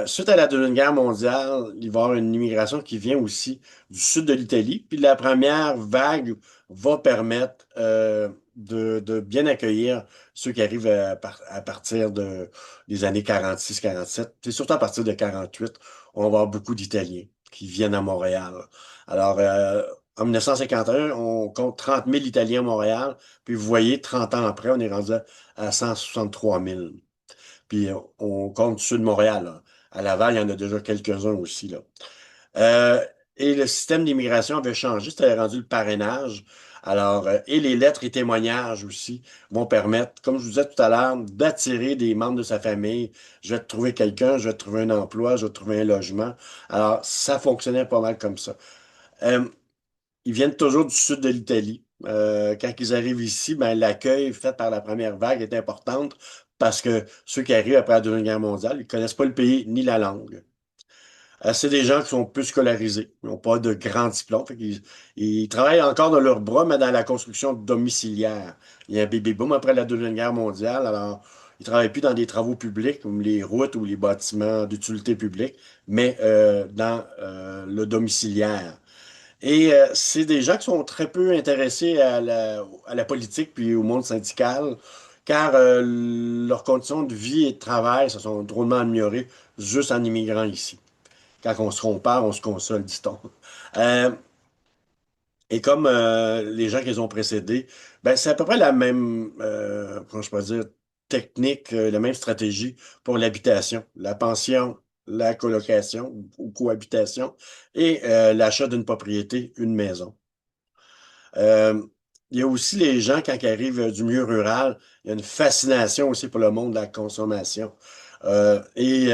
Suite à la Deuxième Guerre mondiale, il va y avoir une immigration qui vient aussi du sud de l'Italie. Puis la première vague va permettre de bien accueillir ceux qui arrivent à partir des années 46-47. C'est surtout à partir de 48 on va avoir beaucoup d'Italiens qui viennent à Montréal. Alors, en 1951, on compte 30 000 Italiens à Montréal. Puis vous voyez, 30 ans après, on est rendu à 163 000. Puis on compte du sud de Montréal, là. À Laval, il y en a déjà quelques-uns aussi, là. Euh, et le système d'immigration avait changé, c'était rendu le parrainage. Alors, et les lettres et témoignages aussi vont permettre, comme je vous disais tout à l'heure, d'attirer des membres de sa famille. Je vais te trouver quelqu'un, je vais te trouver un emploi, je vais te trouver un logement. Alors, ça fonctionnait pas mal comme ça. Euh, Ils viennent toujours du sud de l'Italie. Quand ils arrivent ici, ben, l'accueil fait par la première vague est importante parce que ceux qui arrivent après la Deuxième Guerre mondiale, ils connaissent pas le pays ni la langue. C'est des gens qui sont plus scolarisés. Ils n'ont pas de grands diplômes. Ils travaillent encore dans leurs bras, mais dans la construction domiciliaire. Il y a un baby boom après la Deuxième Guerre mondiale. Alors, ils ne travaillent plus dans des travaux publics comme les routes ou les bâtiments d'utilité publique, mais dans le domiciliaire. Et c'est des gens qui sont très peu intéressés à la politique puis au monde syndical, car leurs conditions de vie et de travail se sont drôlement améliorées juste en immigrant ici. Quand on se compare, on se console, dit-on. Euh, et comme les gens qui les ont précédés, ben, c'est à peu près la même, comment je peux dire, technique, la même stratégie pour l'habitation, la pension, la colocation ou cohabitation et l'achat d'une propriété, une maison. Euh, il y a aussi les gens, quand ils arrivent du milieu rural, il y a une fascination aussi pour le monde de la consommation. Il y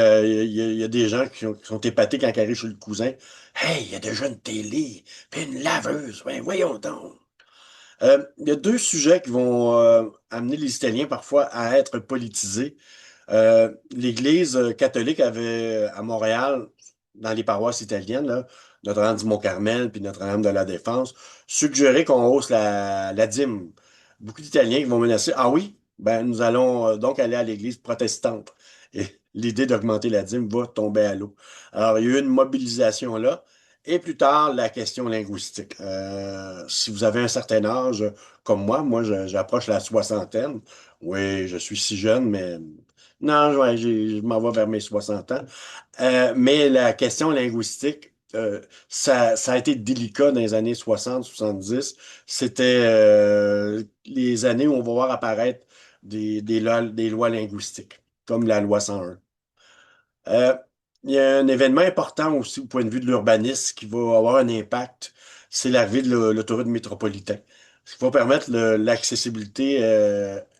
a des gens qui sont épatés quand ils arrivent chez le cousin. Hey, il y a déjà une télé, puis une laveuse. Ben, voyons donc. Il y a deux sujets qui vont amener les Italiens parfois à être politisés. L'Église catholique avait à Montréal, dans les paroisses italiennes, là, Notre-Dame du Mont-Carmel puis Notre-Dame de la Défense, suggéré qu'on hausse la dîme. Beaucoup d'Italiens qui vont menacer, ah oui, ben nous allons donc aller à l'Église protestante. Et l'idée d'augmenter la dîme va tomber à l'eau. Alors, il y a eu une mobilisation là. Et plus tard, la question linguistique. Si vous avez un certain âge, comme moi, j'approche la soixantaine. Oui, je suis si jeune, mais non, ouais, je m'en vais vers mes 60 ans. Mais la question linguistique, ça a été délicat dans les années 60-70. C'était les années où on va voir apparaître des lois linguistiques, comme la loi 101. Euh, il y a un événement important aussi au point de vue de l'urbanisme qui va avoir un impact, c'est l'arrivée de l'autoroute métropolitaine. Ce qui va permettre l'accessibilité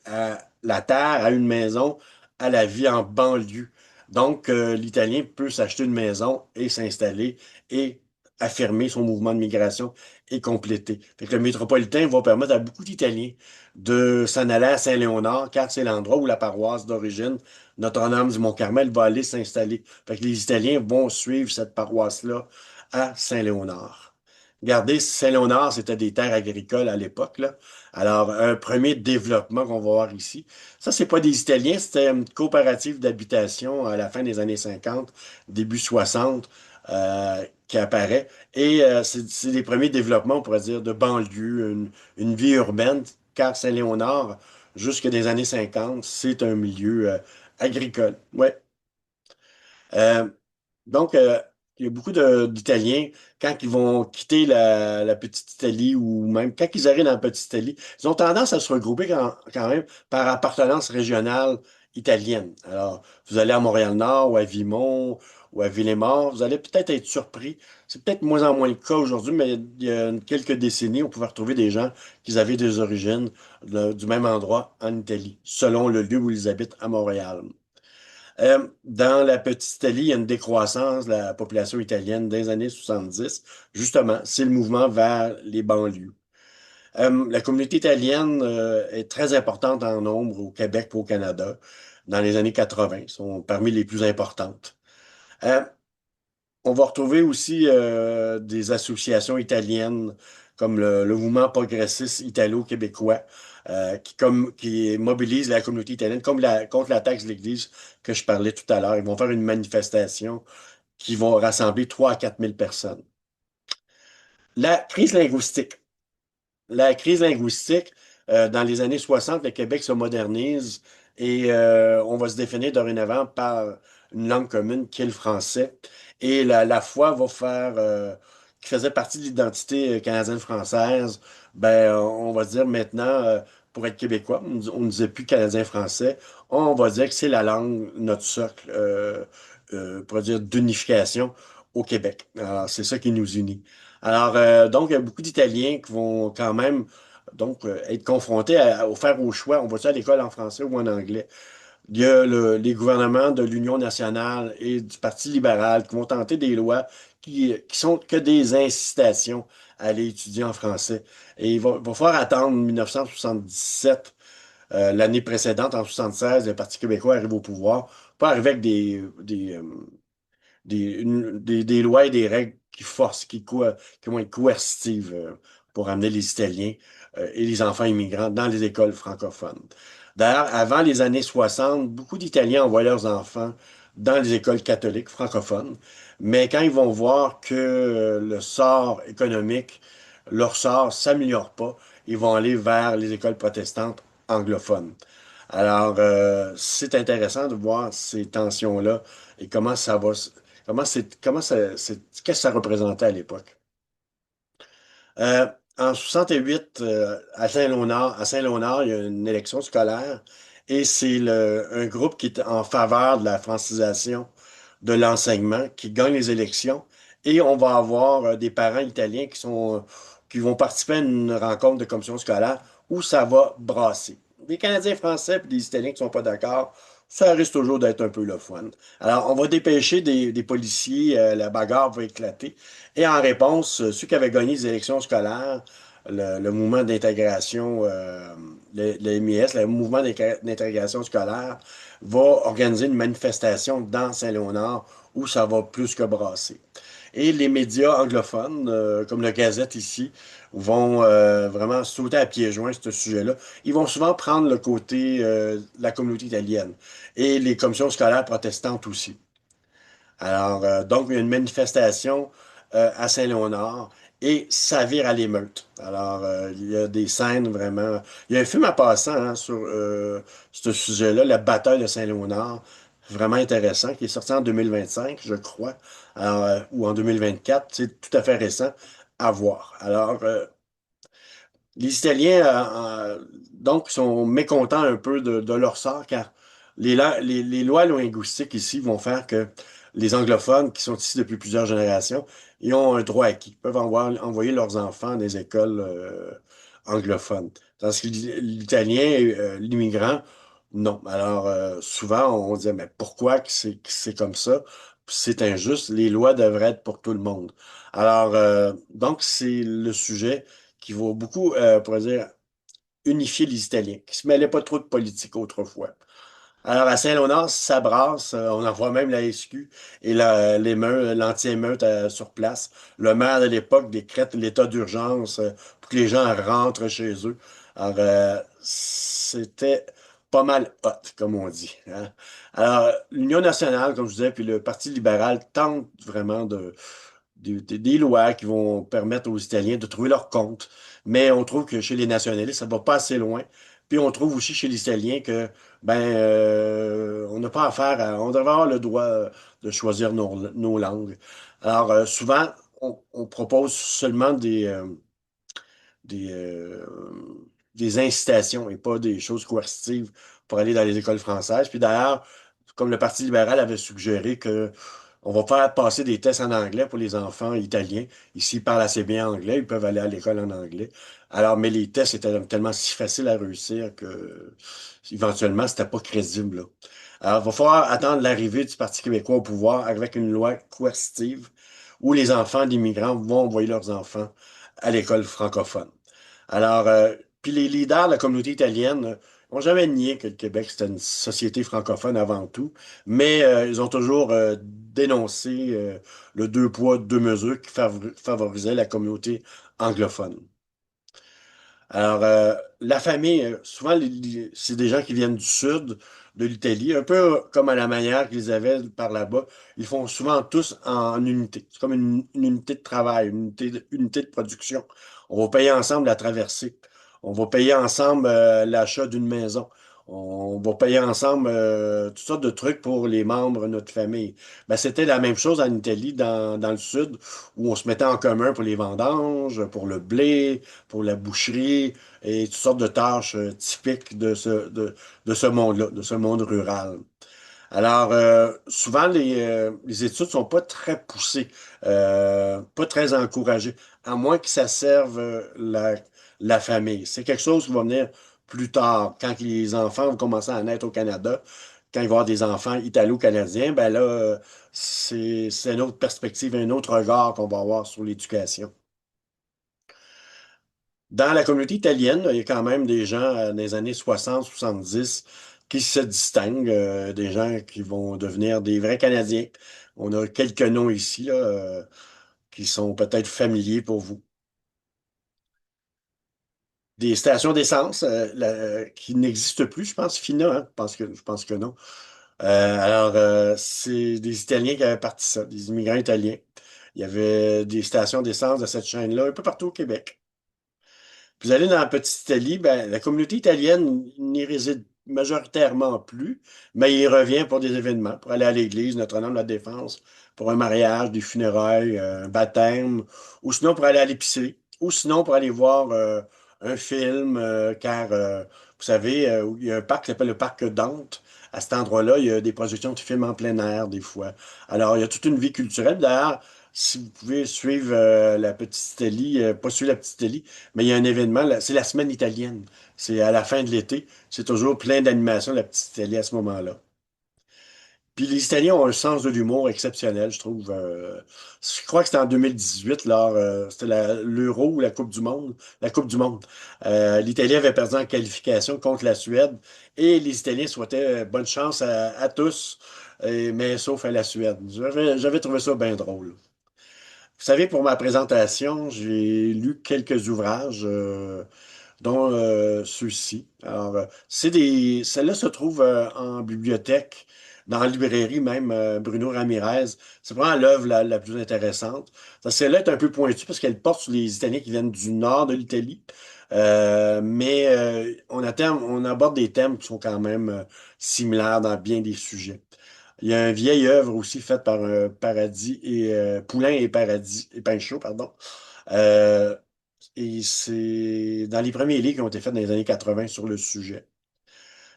à la terre, à une maison, à la vie en banlieue. Donc, l'Italien peut s'acheter une maison et s'installer et affirmer son mouvement de migration et compléter. Fait que le métropolitain va permettre à beaucoup d'Italiens de s'en aller à Saint-Léonard, car c'est l'endroit où la paroisse d'origine notre-Dame du Mont-Carmel va aller s'installer. Fait que les Italiens vont suivre cette paroisse-là à Saint-Léonard. Regardez, Saint-Léonard, c'était des terres agricoles à l'époque, là. Alors, un premier développement qu'on va voir ici. Ça, c'est pas des Italiens, c'était une coopérative d'habitation à la fin des années 50, début 60, qui apparaît. Et c'est les premiers développements, on pourrait dire, de banlieue, une vie urbaine, car Saint-Léonard, jusque des années 50, c'est un milieu agricole. Ouais. Euh, donc, il y a beaucoup d'Italiens, quand ils vont quitter la petite Italie ou même quand ils arrivent dans la petite Italie, ils ont tendance à se regrouper quand même par appartenance régionale italienne. Alors, vous allez à Montréal-Nord ou à Vimont ou à Villemort, vous allez peut-être être surpris. C'est peut-être de moins en moins le cas aujourd'hui, mais il y a quelques décennies, on pouvait retrouver des gens qui avaient des origines du même endroit en Italie, selon le lieu où ils habitent à Montréal. Dans la petite Italie, il y a une décroissance de la population italienne des années 70. Justement, c'est le mouvement vers les banlieues. La communauté italienne est très importante en nombre au Québec et au Canada. Dans les années 80, ils sont parmi les plus importantes. Euh, on va retrouver aussi des associations italiennes comme le mouvement progressiste italo-québécois qui mobilise la communauté italienne comme contre la taxe de l'Église que je parlais tout à l'heure. Ils vont faire une manifestation qui va rassembler 3 à 4 000 personnes. La crise linguistique. La crise linguistique, dans les années 60, le Québec se modernise et on va se définir dorénavant par une langue commune qui est le français. Et la foi va faire, qui faisait partie de l'identité canadienne-française, ben, on va se dire maintenant, pour être québécois, on ne disait plus canadien-français, on va dire que c'est la langue, notre socle, pour dire d'unification au Québec. Alors, c'est ça qui nous unit. Alors, donc, il y a beaucoup d'Italiens qui vont quand même être confrontés au faire au choix. On va-tu à l'école en français ou en anglais? Il y a les gouvernements de l'Union nationale et du Parti libéral qui vont tenter des lois qui sont que des incitations à aller étudier en français. Et il va falloir attendre 1977, l'année précédente, en 76, le Parti québécois arrive au pouvoir, pas arriver avec des lois et des règles qui forcent, qui vont être coercitives pour amener les Italiens et les enfants immigrants dans les écoles francophones. D'ailleurs, avant les années 60, beaucoup d'Italiens envoient leurs enfants dans les écoles catholiques francophones, mais quand ils vont voir que le sort économique, leur sort s'améliore pas, ils vont aller vers les écoles protestantes anglophones. Alors, c'est intéressant de voir ces tensions-là et comment ça va, qu'est-ce que ça représentait à l'époque. En 68, à Saint-Léonard, il y a une élection scolaire et c'est un groupe qui est en faveur de la francisation de l'enseignement qui gagne les élections et on va avoir des parents italiens qui vont participer à une rencontre de commission scolaire où ça va brasser. Des Canadiens français et des Italiens qui sont pas d'accord, ça risque toujours d'être un peu le fun. Alors, on va dépêcher des policiers, la bagarre va éclater. Et en réponse, ceux qui avaient gagné les élections scolaires, le mouvement d'intégration, le MIS, le mouvement d'intégration scolaire, va organiser une manifestation dans Saint-Léonard où ça va plus que brasser. Et les médias anglophones, comme le Gazette ici, vont vraiment sauter à pieds joints ce sujet-là. Ils vont souvent prendre le côté de la communauté italienne et les commissions scolaires protestantes aussi. Alors, donc, il y a une manifestation à Saint-Léonard et ça vire à l'émeute. Alors, il y a des scènes vraiment. Il y a un film à passant hein, sur ce sujet-là, La bataille de Saint-Léonard, vraiment intéressant, qui est sorti en 2025, je crois, alors, ou en 2024. C'est tout à fait récent à voir. Alors, les Italiens, donc, sont mécontents un peu de leur sort, car les lois linguistiques ici vont faire que les anglophones, qui sont ici depuis plusieurs générations, ils ont un droit acquis. Ils peuvent envoyer leurs enfants dans des écoles anglophones. Tandis que l'italien, l'immigrant, non. Alors, souvent, on dit, mais pourquoi que c'est comme ça? C'est injuste. Les lois devraient être pour tout le monde. Alors, donc, c'est le sujet qui va beaucoup, pour dire, unifier les Italiens, qui se mêlaient pas trop de politique autrefois. Alors, à Saint-Léonard, ça brasse. On en voit même la SQ et l'anti-émeute sur place. Le maire de l'époque décrète l'état d'urgence pour que les gens rentrent chez eux. Alors, c'était pas mal hot, comme on dit, hein. Alors, l'Union nationale, comme je disais, puis le Parti libéral tentent vraiment des lois qui vont permettre aux Italiens de trouver leur compte. Mais on trouve que chez les nationalistes, ça va pas assez loin Puis on trouve aussi chez les Italiens que on n'a pas affaire à, on devrait avoir le droit de choisir nos langues. Alors souvent, on propose seulement des, euh, des incitations et pas des choses coercitives pour aller dans les écoles françaises. Puis d'ailleurs, comme le Parti libéral avait suggéré que on va faire passer des tests en anglais pour les enfants italiens. Ici, ils parlent assez bien anglais, ils peuvent aller à l'école en anglais. Alors, mais les tests étaient tellement si faciles à réussir que éventuellement, c'était pas crédible, là. Alors, il va falloir attendre l'arrivée du Parti québécois au pouvoir avec une loi coercitive où les enfants d'immigrants vont envoyer leurs enfants à l'école francophone. Alors, puis les leaders de la communauté italienne n'ont jamais nié que le Québec, c'était une société francophone avant tout, mais ils ont toujours dénoncé le deux poids, deux mesures qui favorisait la communauté anglophone. Alors, la famille, souvent, c'est des gens qui viennent du sud de l'Italie, un peu comme à la manière qu'ils avaient par là-bas. Ils font souvent tous en unité. C'est comme une unité de travail, unité de production. On va payer ensemble la traversée. On va payer ensemble l'achat d'une maison. On va payer ensemble toutes sortes de trucs pour les membres de notre famille. Ben, c'était la même chose en Italie, dans le sud, où on se mettait en commun pour les vendanges, pour le blé, pour la boucherie et toutes sortes de tâches typiques de ce monde-là, de ce monde rural. Alors, souvent, les études sont pas très poussées, pas très encouragées, à moins que ça serve la famille. C'est quelque chose qui va venir plus tard, quand les enfants vont commencer à naître au Canada, quand il va y avoir des enfants italo-canadiens, ben là, c'est une autre perspective, un autre regard qu'on va avoir sur l'éducation. Dans la communauté italienne, il y a quand même des gens dans les années 60-70 qui se distinguent, des gens qui vont devenir des vrais Canadiens. On a quelques noms ici là, qui sont peut-être familiers pour vous. Des stations d'essence qui n'existent plus, je pense, Fina, hein, je pense que non. Alors, c'est des Italiens qui avaient parti ça, des immigrants italiens. Il y avait des stations d'essence de cette chaîne-là un peu partout au Québec. Vous allez dans la petite Italie, ben, la communauté italienne n'y réside majoritairement plus, mais il revient pour des événements, pour aller à l'église Notre-Dame de la Défense, pour un mariage, des funérailles, un baptême, ou sinon pour aller à l'épicerie, ou sinon pour aller voir un film, car vous savez, il y a un parc qui s'appelle le parc Dante. À cet endroit-là, il y a des projections de films en plein air, des fois. Alors, il y a toute une vie culturelle. D'ailleurs, si vous pouvez suivre la petite Italie, pas suivre la petite Italie, mais il y a un événement, c'est la semaine italienne. C'est à la fin de l'été. C'est toujours plein d'animations, la petite Italie à ce moment-là. Puis les Italiens ont un sens de l'humour exceptionnel, je trouve. Je crois que c'était en 2018, c'était l'Euro ou la Coupe du Monde. La Coupe du Monde. L'Italie avait perdu en qualification contre la Suède et les Italiens souhaitaient bonne chance à tous, mais sauf à la Suède. J'avais trouvé ça bien drôle. Vous savez, pour ma présentation, j'ai lu quelques ouvrages, dont ceux-ci. Alors, celles-là se trouvent en bibliothèque, dans la librairie même, Bruno Ramirez. C'est vraiment l'œuvre la plus intéressante. Celle-là est un peu pointue parce qu'elle porte sur les Italiens qui viennent du nord de l'Italie. Mais on aborde des thèmes qui sont quand même similaires dans bien des sujets. Il y a une vieille œuvre aussi faite par Paradis et Poulain et Paradis et Pinchot, pardon. Euh, et c'est dans les premiers livres qui ont été faits dans les années 80 sur le sujet.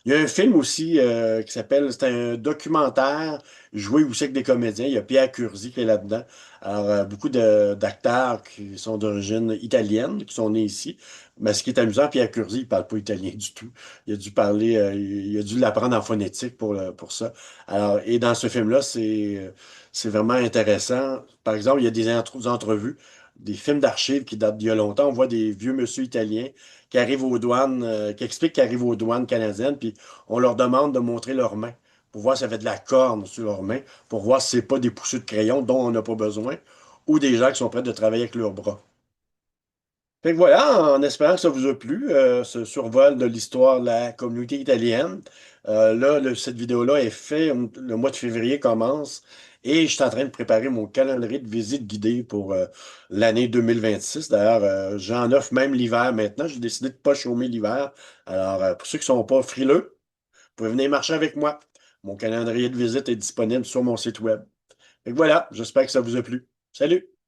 Il y a un film aussi qui s'appelle, c'est un documentaire joué aussi avec des comédiens. Il y a Pierre Curzi qui est là-dedans. Alors, beaucoup d'acteurs qui sont d'origine italienne, qui sont nés ici. Mais ce qui est amusant, Pierre Curzi, il parle pas italien du tout. Il a dû parler, il a dû l'apprendre en phonétique pour ça. Alors, et dans ce film-là, c'est vraiment intéressant. Par exemple, il y a des entrevues, des films d'archives qui datent d'il y a longtemps. On voit des vieux monsieur italiens qui arrivent aux douanes, qui expliquent qu'ils arrivent aux douanes canadiennes, puis on leur demande de montrer leurs mains pour voir si ça fait de la corne sur leurs mains, pour voir si c'est pas des poussées de crayon dont on n'a pas besoin, ou des gens qui sont prêts de travailler avec leurs bras. Fait que voilà, en espérant que ça vous a plu, ce survol de l'histoire de la communauté italienne. Là, cette vidéo-là est faite, le mois de février commence, Et je suis en train de préparer mon calendrier de visite guidée pour l'année 2026. D'ailleurs, j'en offre même l'hiver maintenant. J'ai décidé de ne pas chômer l'hiver. Alors, pour ceux qui ne sont pas frileux, vous pouvez venir marcher avec moi. Mon calendrier de visite est disponible sur mon site web. Et voilà, j'espère que ça vous a plu. Salut!